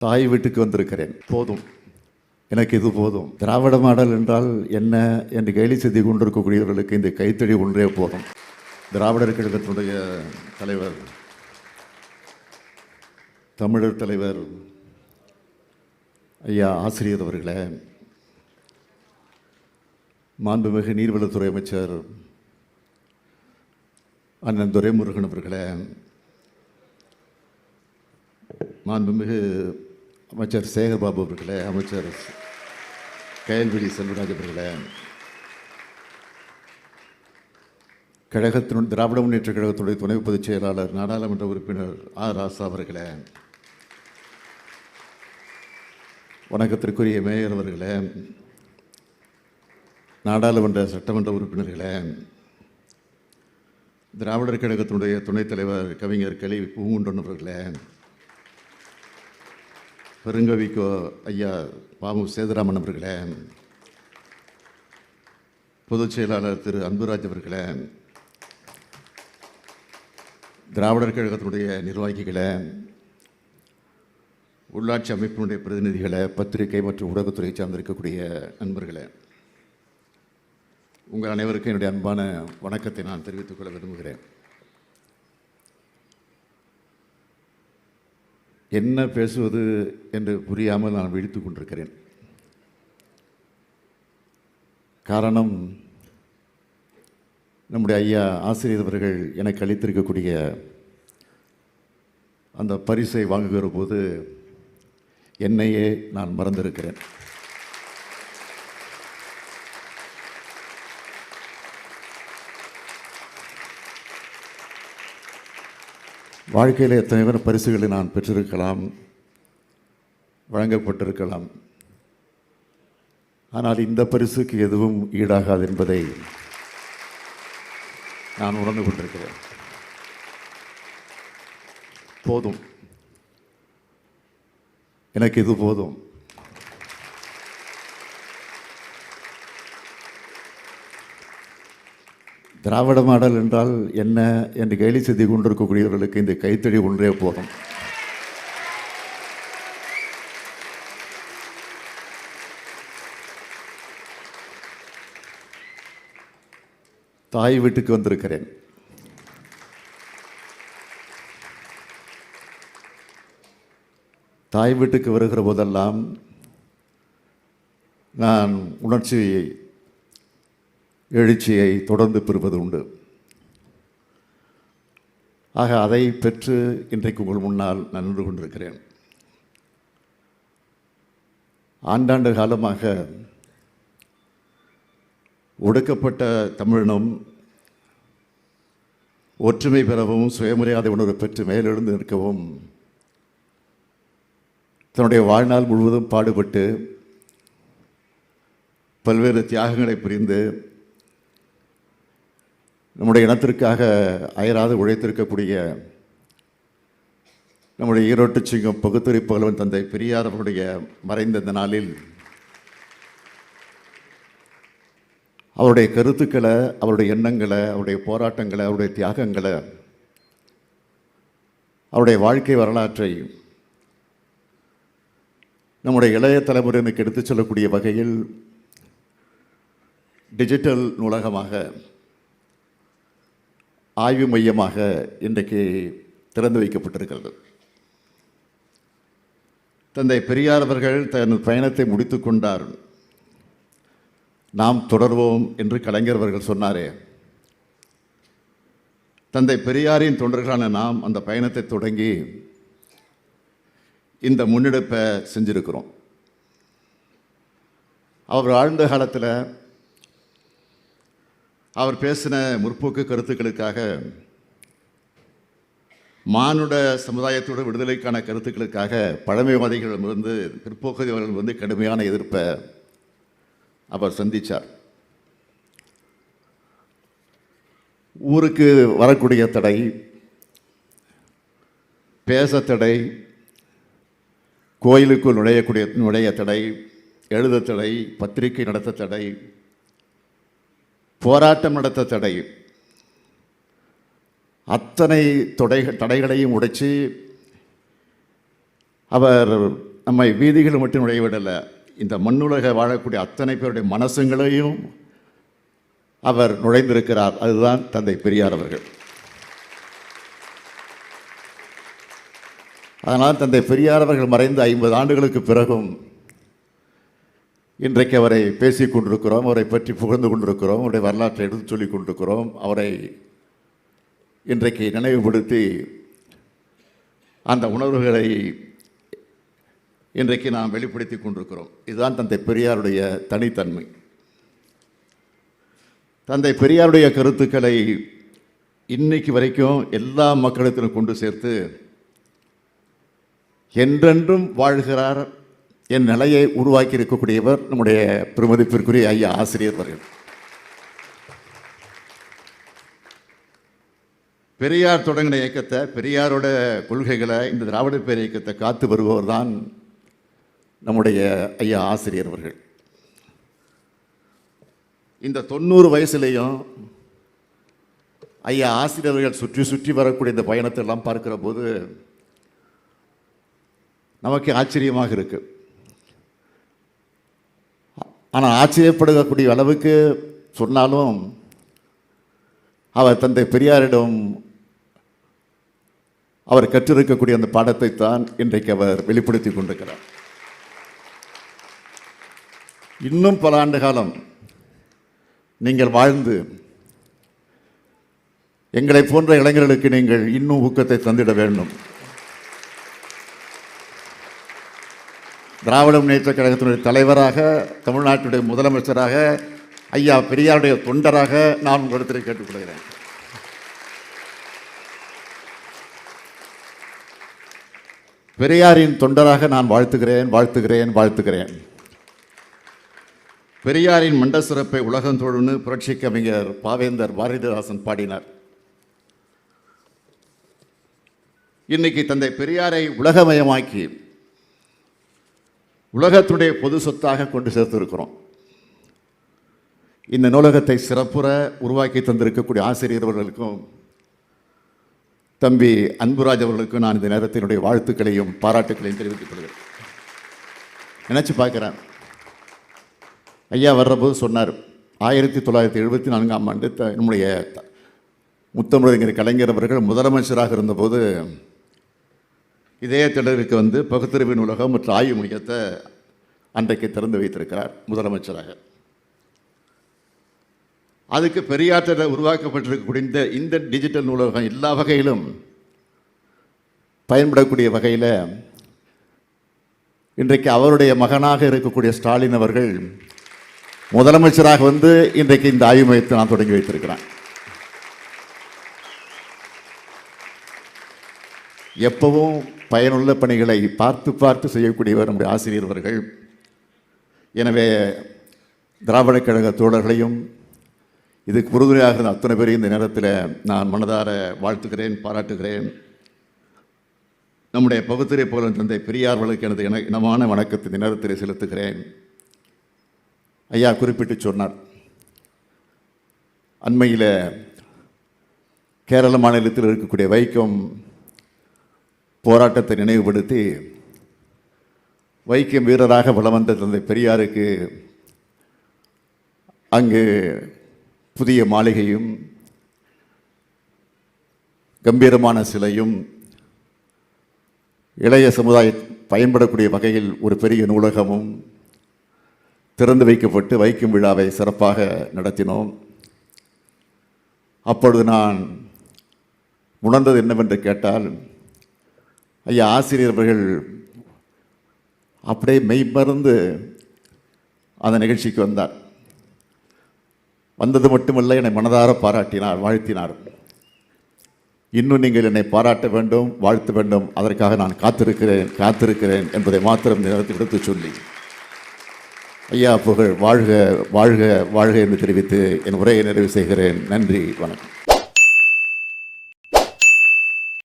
தாய் வீட்டுக்கு வந்திருக்கிறேன். போதும், எனக்கு இது போதும். திராவிட மாடல் என்றால் என்ன என்று கேலி செய்து கொண்டிருக்கக்கூடியவர்களுக்கு இந்த கைத்தடி ஒன்றே போதும். திராவிடர் கழகத்தினுடைய தலைவர், தமிழர் தலைவர் ஐயா ஆசிரியர் அவர்களே, மாண்புமிகு நீர்வளத்துறை அமைச்சர் அண்ணன் துரைமுருகன் அவர்களே, மாண்புமிகு அமைச்சர் சேகர்பாபு அவர்களே, அமைச்சர் கயல்விழி செல்வராஜ் அவர்களே, திராவிட முன்னேற்ற கழகத்துடைய துணை பொதுச் செயலாளர் நாடாளுமன்ற உறுப்பினர் ராசா அவர்களே, வணக்கத்திற்குரிய மேயர் அவர்களே, நாடாளுமன்ற சட்டமன்ற உறுப்பினர்களே, திராவிடர் கழகத்தினுடைய துணைத் தலைவர் கவிஞர் கலி பூங்குன்றன் அவர்களே, பெருங்கவிக்கோ ஐயா பாமு சேதுராமன் அவர்களே, பொதுச் செயலாளர் திரு அன்புராஜ் அவர்களே, திராவிடர் கழகத்தினுடைய நிர்வாகிகளே, உள்ளாட்சி அமைப்பினுடைய பிரதிநிதிகளை, பத்திரிகை மற்றும் ஊடகத்துறை சார்ந்திருக்கக்கூடிய நண்பர்களே, உங்கள் அனைவருக்கும் என்னுடைய அன்பான வணக்கத்தை நான் தெரிவித்துக் கொள்ள விரும்புகிறேன். என்ன பேசுவது என்று புரியாமல் நான் விழித்துக் கொண்டிருக்கிறேன். காரணம், நம்முடைய ஐயா ஆசிரியர் அவர்கள் எனக்கு அளித்திருக்கக்கூடிய அந்த பரிசை வாங்குகிற போது என்னையே நான் மறந்திருக்கிறேன். வாழ்க்கையில் எத்தனை பரிசுகளை நான் பெற்றிருக்கலாம், வழங்கப்பட்டிருக்கலாம். ஆனால் இந்த பரிசுக்கு எதுவும் ஈடாகாது என்பதை நான் உணர்ந்து கொண்டிருக்கிறேன். போதும், எனக்கு இது போதும். திராவிட மாடல் என்றால் என்ன என்று கேலி செய்து கொண்டிருக்கக்கூடியவர்களுக்கு இந்த கைத்தடி ஒன்றே போதும். தாய் வீட்டுக்கு வந்திருக்கிறேன். தாய் வீட்டுக்கு வருகிற போதெல்லாம் நான் எழுச்சியை தொடர்ந்து பெறுவது உண்டு. ஆக அதை பெற்று இன்றைக்கு உங்கள் முன்னால் நான் நின்று கொண்டிருக்கிறேன். ஆண்டாண்டு காலமாக ஒடுக்கப்பட்ட தமிழினம் ஒற்றுமை பெறவும், சுயமரியாதை உணர்வு பெற்று மேலெழுந்து நிற்கவும் தன்னுடைய வாழ்நாள் முழுவதும் பாடுபட்டு பல்வேறு தியாகங்களை புரிந்து நம்முடைய இனத்திற்காக அயராது உழைத்திருக்கக்கூடிய நம்முடைய ஈரோட்டு சிங்கம் பகுத்தறிவு புகழ்வன் தந்தை பெரியார் அவருடைய மறைந்த இந்த நாளில் அவருடைய கருத்துக்களை, அவருடைய எண்ணங்களை, அவருடைய போராட்டங்களை, அவருடைய தியாகங்களை, அவருடைய வாழ்க்கை வரலாற்றை நம்முடைய இளைய தலைமுறையினருக்கு எடுத்துச் செல்லக்கூடிய வகையில் டிஜிட்டல் நூலகமாக, ஆய்வு மையமாக இன்றைக்கு திறந்து வைக்கப்பட்டிருக்கிறது. தந்தை பெரியார் அவர்கள் தன் பயணத்தை முடித்து கொண்டார். நாம் தொடர்வோம் என்று கலைஞர் அவர்கள் சொன்னாரே, தந்தை பெரியாரின் தொண்டர்களான நாம் அந்த பயணத்தை தொடங்கி இந்த முன்னெடுப்பை செஞ்சிருக்கிறோம். அவர் வாழ்ந்த காலத்தில் அவர் பேசின முற்போக்கு கருத்துக்களுக்காக, மானுட சமுதாயத்தோட விடுதலைக்கான கருத்துக்களுக்காக பழமைவாதிகளிடமிருந்து, பிற்போக்குகளிடமிருந்து கடுமையான எதிர்ப்பை அவர் சந்தித்தார். ஊருக்கு வரக்கூடிய தடை, பேச தடை, கோயிலுக்குள் நுழைய தடை, எழுத தடை, பத்திரிகை நடத்த தடை, போராட்டம் நடத்த தடை, அத்தனை தடைகளையும் உடைச்சு அவர் நம்மை வீதிகள் மட்டும் நுழையவிடலை, இந்த மண்ணுலக வாழக்கூடிய அத்தனை பேருடைய மனசுங்களையும் அவர் நுழைந்திருக்கிறார். அதுதான் தந்தை பெரியார் அவர்கள். அதனால் தந்தை பெரியார் அவர்கள் மறைந்து 50 ஆண்டுகளுக்கு பிறகும் இன்றைக்கு அவரை பேசிக் கொண்டிருக்கிறோம், அவரை பற்றி புகழ்ந்து கொண்டிருக்கிறோம், அவருடைய வரலாற்றை எடுத்து சொல்லிக் கொண்டிருக்கிறோம். அவரை இன்றைக்கு நினைவுபடுத்தி அந்த உணர்வுகளை இன்றைக்கு நாம் வெளிப்படுத்தி கொண்டிருக்கிறோம். இதுதான் தந்தை பெரியாருடைய தனித்தன்மை. தந்தை பெரியாருடைய கருத்துக்களை இன்னைக்கு வரைக்கும் எல்லா மக்களிடத்திலும் கொண்டு சேர்த்து என்றென்றும் வாழ்கிறார் என் நிலையை உருவாக்கி இருக்கக்கூடியவர் நம்முடைய பெருமதிப்பிற்குரிய ஐயா ஆசிரியர் அவர்கள். பெரியார் தொடங்கின இயக்கத்தை, பெரியாரோட கொள்கைகளை, இந்த திராவிட பேர் இயக்கத்தை காத்து வருபவர் தான் நம்முடைய ஐயா ஆசிரியர் அவர்கள். இந்த 90 வயசுலேயும் ஐயா ஆசிரியர்கள் சுற்றி சுற்றி வரக்கூடிய இந்த பயணத்தை எல்லாம் பார்க்கிற போது நமக்கு ஆச்சரியமாக இருக்கு. ஆனால் ஆச்சரியப்படக்கூடிய அளவுக்கு சொன்னாலும் அவர் தந்தை பெரியாரிடம் அவர் கற்றிருக்கக்கூடிய அந்த பாடத்தை தான் இன்றைக்கு அவர் வெளிப்படுத்தி கொண்டிருக்கிறார். இன்னும் பல ஆண்டு காலம் நீங்கள் வாழ்ந்து எங்களை போன்ற இளைஞர்களுக்கு நீங்கள் இன்னும் ஊக்கத்தை தந்திட வேண்டும். திராவிட முன்னேற்றக் கழகத்தினுடைய தலைவராக, தமிழ்நாட்டுடைய முதலமைச்சராக, ஐயா பெரியாருடைய தொண்டராக நான் உங்களிடத்தில் கேட்டுக்கொள்கிறேன். பெரியாரின் தொண்டராக நான் வாழ்த்துகிறேன், வாழ்த்துகிறேன், வாழ்த்துகிறேன். பெரியாரின் மண்ட சிறப்பை உலகம் தொழுன்னு புரட்சி கவிஞர் பாவேந்தர் பாரதிதாசன் பாடினார். இன்னைக்கு தந்தை பெரியாரை உலகமயமாக்கி உலகத்துடைய பொது சொத்தாக கொண்டு சேர்த்திருக்கிறோம். இந்த நூலகத்தை சிறப்புற உருவாக்கி தந்திருக்கக்கூடிய ஆசிரியர் அவர்களுக்கும் தம்பி அன்புராஜ் அவர்களுக்கும் நான் இந்த நேரத்தினுடைய வாழ்த்துக்களையும் பாராட்டுக்களையும் தெரிவித்துக் கொள்கிறேன். நினைச்சு பார்க்கிறேன், ஐயா வர்றபோது சொன்னார், 1974ஆம் ஆண்டு நம்முடைய முத்தமிழறிஞர் கலைஞர் அவர்கள் முதலமைச்சராக இருந்தபோது இதே திடலுக்கு வந்து பகுத்தறிவு நூலகம் மற்றும் ஆய்வு மையத்தை அன்றைக்கு திறந்து வைத்திருக்கிறார் முதலமைச்சராக. அதுக்கு பெரியாற்றில் உருவாக்கப்பட்டிருக்கக்கூடிய இந்த டிஜிட்டல் நூலகம் எல்லா வகையிலும் பயன்படக்கூடிய வகையில் இன்றைக்கு அவருடைய மகனாக இருக்கக்கூடிய ஸ்டாலின் அவர்கள் முதலமைச்சராக வந்து இன்றைக்கு இந்த ஆய்வு மையத்தை நான் தொடங்கி வைத்திருக்கிறேன். எப்பவும் பயனுள்ள பணிகளை பார்த்து பார்த்து செய்யக்கூடியவர் நம்முடைய ஆசிரியர் அவர்கள். எனவே திராவிட கழக தோழர்களையும் இதுக்கு உறுதுணையாக இருந்த அத்தனை பேரையும் இந்த நேரத்தில் நான் மனதார வாழ்த்துகிறேன், பாராட்டுகிறேன். நம்முடைய பகுத்தறிவு புகழ் தந்தை பெரியார் அவர்களுக்கு எனது இனமான வணக்கத்தை இந்த நேரத்தில் செலுத்துகிறேன். ஐயா குறிப்பிட்டு சொன்னார், அண்மையில் கேரள மாநிலத்தில் இருக்கக்கூடிய வைக்கம் போராட்டத்தை நினைவுபடுத்தி வைக்கம் வீரராக வலம் வந்த தந்தை பெரியாருக்கு அங்கு புதிய மாளிகையும் கம்பீரமான சிலையும் இளைய சமுதாயம் பயன்படக்கூடிய வகையில் ஒரு பெரிய நூலகமும் திறந்து வைக்கப்பட்டு வைக்கும் விழாவை சிறப்பாக நடத்தினோம். அப்பொழுது நான் உணர்ந்தது என்னவென்று கேட்டால், ஐயா ஆசிரியர் அவர்கள் அப்படியே மெய்மறந்து அந்த நிகழ்ச்சிக்கு வந்தார். வந்தது மட்டுமல்ல, என்னை மனதார பாராட்டினார், வாழ்த்தினார். இன்னும் நீங்கள் என்னை பாராட்ட வேண்டும், வாழ்த்த வேண்டும், அதற்காக நான் காத்திருக்கிறேன் என்பதை மாத்திரம் நேரத்தில் எடுத்து சொல்லி, ஐயா புகழ் வாழ்க வாழ்க வாழ்க என்று தெரிவித்து என் உரையை நிறைவு செய்கிறேன். நன்றி, வணக்கம்.